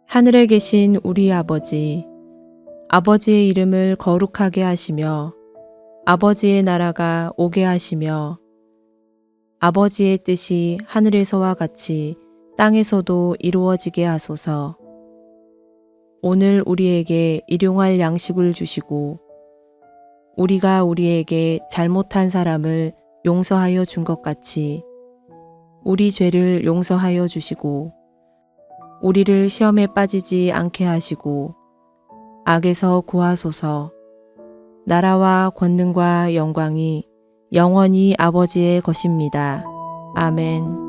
하늘에 계신 우리 아버지, 아버지의 이름을 거룩하게 하시며 아버지의 나라가 오게 하시며 아버지의 뜻이 하늘에서와 같이 땅에서도 이루어지게 하소서. 오늘 우리에게 일용할 양식을 주시고 우리가 우리에게 잘못한 사람을 용서하여 준 것 같이 우리 죄를 용서하여 주시고 우리를 시험에 빠지지 않게 하시고 악에서 구하소서. 나라와 권능과 영광이 영원히 아버지의 것입니다. 아멘.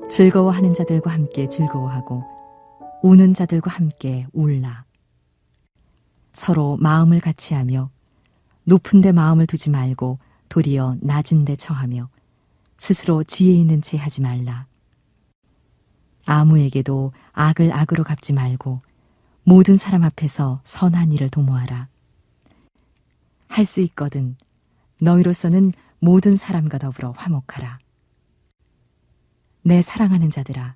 즐거워하는 자들과 함께 즐거워하고 우는 자들과 함께 울라. 서로 마음을 같이하며 높은 데 마음을 두지 말고 도리어 낮은 데 처하며 스스로 지혜 있는 채 하지 말라. 아무에게도 악을 악으로 갚지 말고 모든 사람 앞에서 선한 일을 도모하라. 할 수 있거든 너희로서는 모든 사람과 더불어 화목하라. 내 사랑하는 자들아,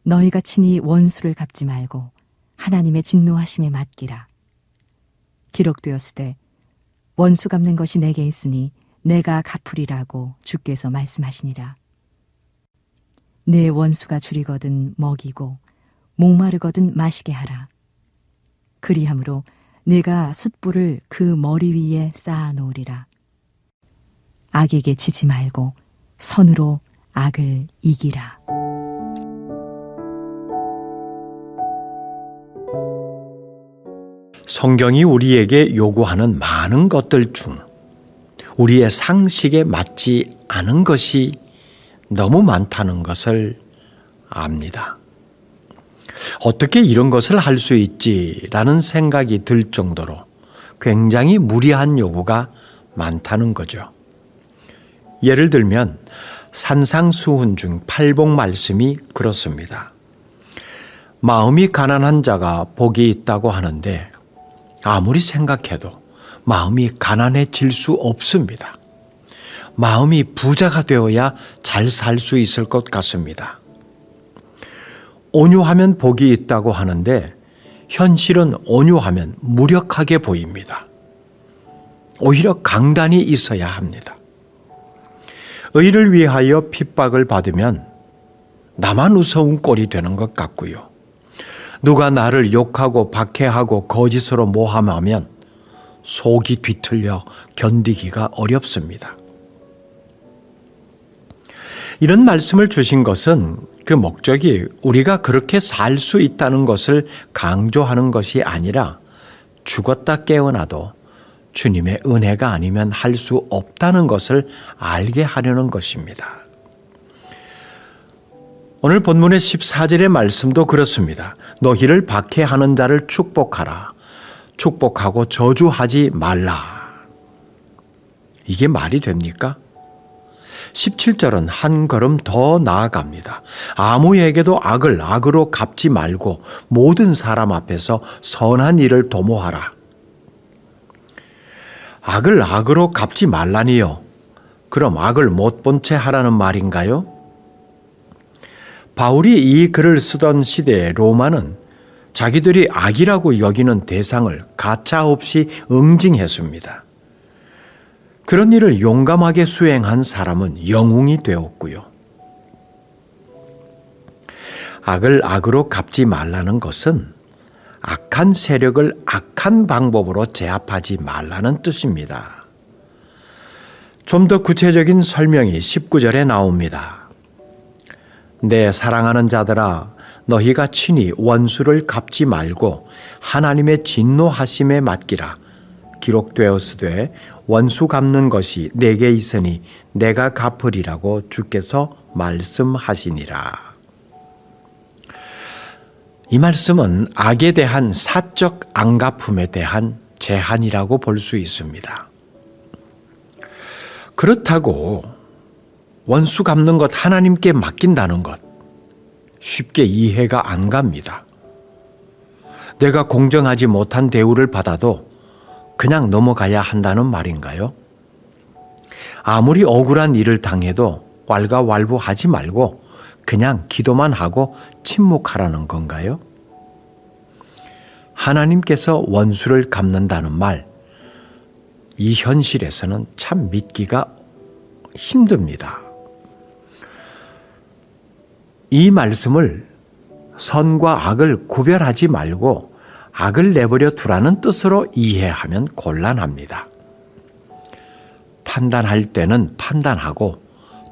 너희가 친히 원수를 갚지 말고 하나님의 진노하심에 맡기라. 기록되었으되 원수 갚는 것이 내게 있으니 내가 갚으리라고 주께서 말씀하시니라. 내 원수가 줄이거든 먹이고 목마르거든 마시게 하라. 그리함으로 내가 숯불을 그 머리 위에 쌓아 놓으리라. 악에게 지지 말고 선으로 악을 이기라. 성경이 우리에게 요구하는 많은 것들 중 우리의 상식에 맞지 않은 것이 너무 많다는 것을 압니다. 어떻게 이런 것을 할 수 있지라는 생각이 들 정도로 굉장히 무리한 요구가 많다는 거죠. 예를 들면 산상수훈 중 팔복 말씀이 그렇습니다. 마음이 가난한 자가 복이 있다고 하는데 아무리 생각해도 마음이 가난해질 수 없습니다. 마음이 부자가 되어야 잘 살 수 있을 것 같습니다. 온유하면 복이 있다고 하는데 현실은 온유하면 무력하게 보입니다. 오히려 강단이 있어야 합니다. 의를 위하여 핍박을 받으면 나만 우스운 꼴이 되는 것 같고요. 누가 나를 욕하고 박해하고 거짓으로 모함하면 속이 뒤틀려 견디기가 어렵습니다. 이런 말씀을 주신 것은 그 목적이 우리가 그렇게 살 수 있다는 것을 강조하는 것이 아니라 죽었다 깨어나도 주님의 은혜가 아니면 할 수 없다는 것을 알게 하려는 것입니다. 오늘 본문의 14절의 말씀도 그렇습니다. 너희를 박해하는 자를 축복하라. 축복하고 저주하지 말라. 이게 말이 됩니까? 17절은 한 걸음 더 나아갑니다. 아무에게도 악을 악으로 갚지 말고 모든 사람 앞에서 선한 일을 도모하라. 악을 악으로 갚지 말라니요. 그럼 악을 못 본 채 하라는 말인가요? 바울이 이 글을 쓰던 시대의 로마는 자기들이 악이라고 여기는 대상을 가차없이 응징했습니다. 그런 일을 용감하게 수행한 사람은 영웅이 되었고요. 악을 악으로 갚지 말라는 것은 악한 세력을 악한 방법으로 제압하지 말라는 뜻입니다. 좀 더 구체적인 설명이 19절에 나옵니다. 내 사랑하는 자들아, 너희가 친히 원수를 갚지 말고 하나님의 진노하심에 맡기라. 기록되었으되 원수 갚는 것이 내게 있으니 내가 갚으리라고 주께서 말씀하시니라. 이 말씀은 악에 대한 사적 안갚음에 대한 제한이라고 볼 수 있습니다. 그렇다고 원수 갚는 것 하나님께 맡긴다는 것 쉽게 이해가 안 갑니다. 내가 공정하지 못한 대우를 받아도 그냥 넘어가야 한다는 말인가요? 아무리 억울한 일을 당해도 왈가왈부하지 말고 그냥 기도만 하고 침묵하라는 건가요? 하나님께서 원수를 갚는다는 말, 이 현실에서는 참 믿기가 힘듭니다. 이 말씀을 선과 악을 구별하지 말고 악을 내버려 두라는 뜻으로 이해하면 곤란합니다. 판단할 때는 판단하고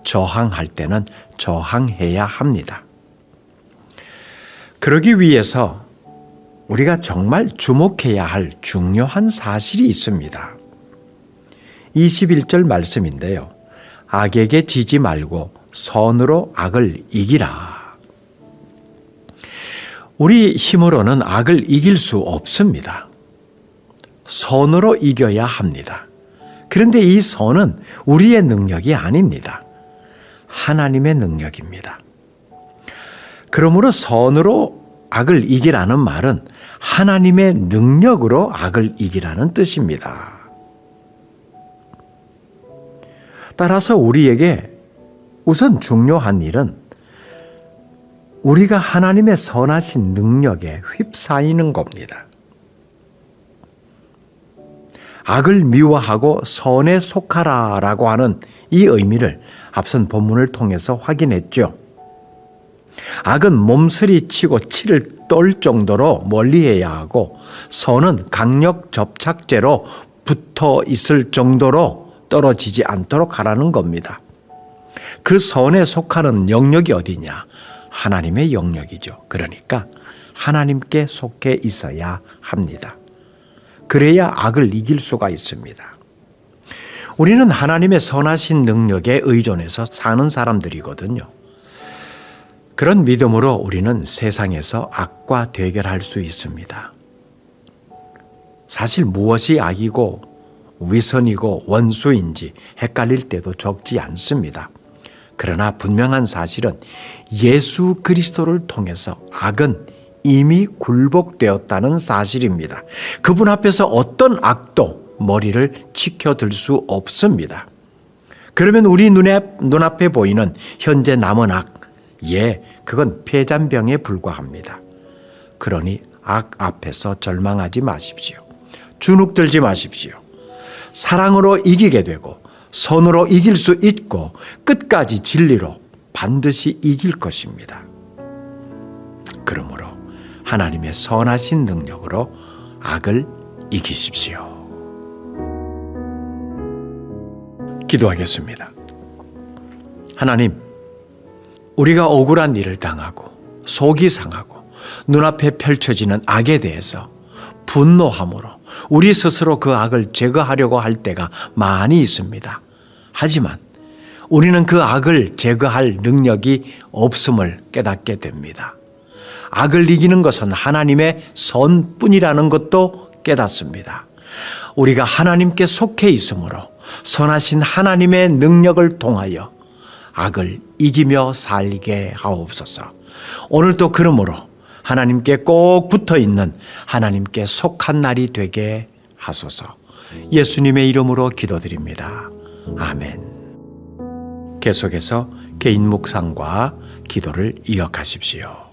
저항할 때는 저항해야 합니다. 그러기 위해서 우리가 정말 주목해야 할 중요한 사실이 있습니다. 21절 말씀인데요. 악에게 지지 말고 선으로 악을 이기라. 우리 힘으로는 악을 이길 수 없습니다. 선으로 이겨야 합니다. 그런데 이 선은 우리의 능력이 아닙니다. 하나님의 능력입니다. 그러므로 선으로 악을 이기라는 말은 하나님의 능력으로 악을 이기라는 뜻입니다. 따라서 우리에게 우선 중요한 일은 우리가 하나님의 선하신 능력에 휩싸이는 겁니다. 악을 미워하고 선에 속하라라고 하는 이 의미를 앞선 본문을 통해서 확인했죠. 악은 몸서리치고 치를 떨 정도로 멀리해야 하고 선은 강력 접착제로 붙어 있을 정도로 떨어지지 않도록 하라는 겁니다. 그 선에 속하는 영역이 어디냐? 하나님의 영역이죠. 그러니까 하나님께 속해 있어야 합니다. 그래야 악을 이길 수가 있습니다. 우리는 하나님의 선하신 능력에 의존해서 사는 사람들이거든요. 그런 믿음으로 우리는 세상에서 악과 대결할 수 있습니다. 사실 무엇이 악이고 위선이고 원수인지 헷갈릴 때도 적지 않습니다. 그러나 분명한 사실은 예수 그리스도를 통해서 악은 이미 굴복되었다는 사실입니다. 그분 앞에서 어떤 악도 머리를 치켜들 수 없습니다. 그러면 우리 눈앞에 보이는 현재 남은 악, 그건 폐잔병에 불과합니다. 그러니 악 앞에서 절망하지 마십시오. 주눅들지 마십시오. 사랑으로 이기게 되고 선으로 이길 수 있고 끝까지 진리로 반드시 이길 것입니다. 그러므로 하나님의 선하신 능력으로 악을 이기십시오. 기도하겠습니다. 하나님, 우리가 억울한 일을 당하고 속이 상하고 눈앞에 펼쳐지는 악에 대해서 분노함으로 우리 스스로 그 악을 제거하려고 할 때가 많이 있습니다. 하지만 우리는 그 악을 제거할 능력이 없음을 깨닫게 됩니다. 악을 이기는 것은 하나님의 선뿐이라는 것도 깨닫습니다. 우리가 하나님께 속해 있으므로 선하신 하나님의 능력을 통하여 악을 이기며 살게 하옵소서. 오늘도 그러므로 하나님께 꼭 붙어 있는 하나님께 속한 날이 되게 하소서. 예수님의 이름으로 기도드립니다. 아멘. 계속해서 개인 묵상과 기도를 이어가십시오.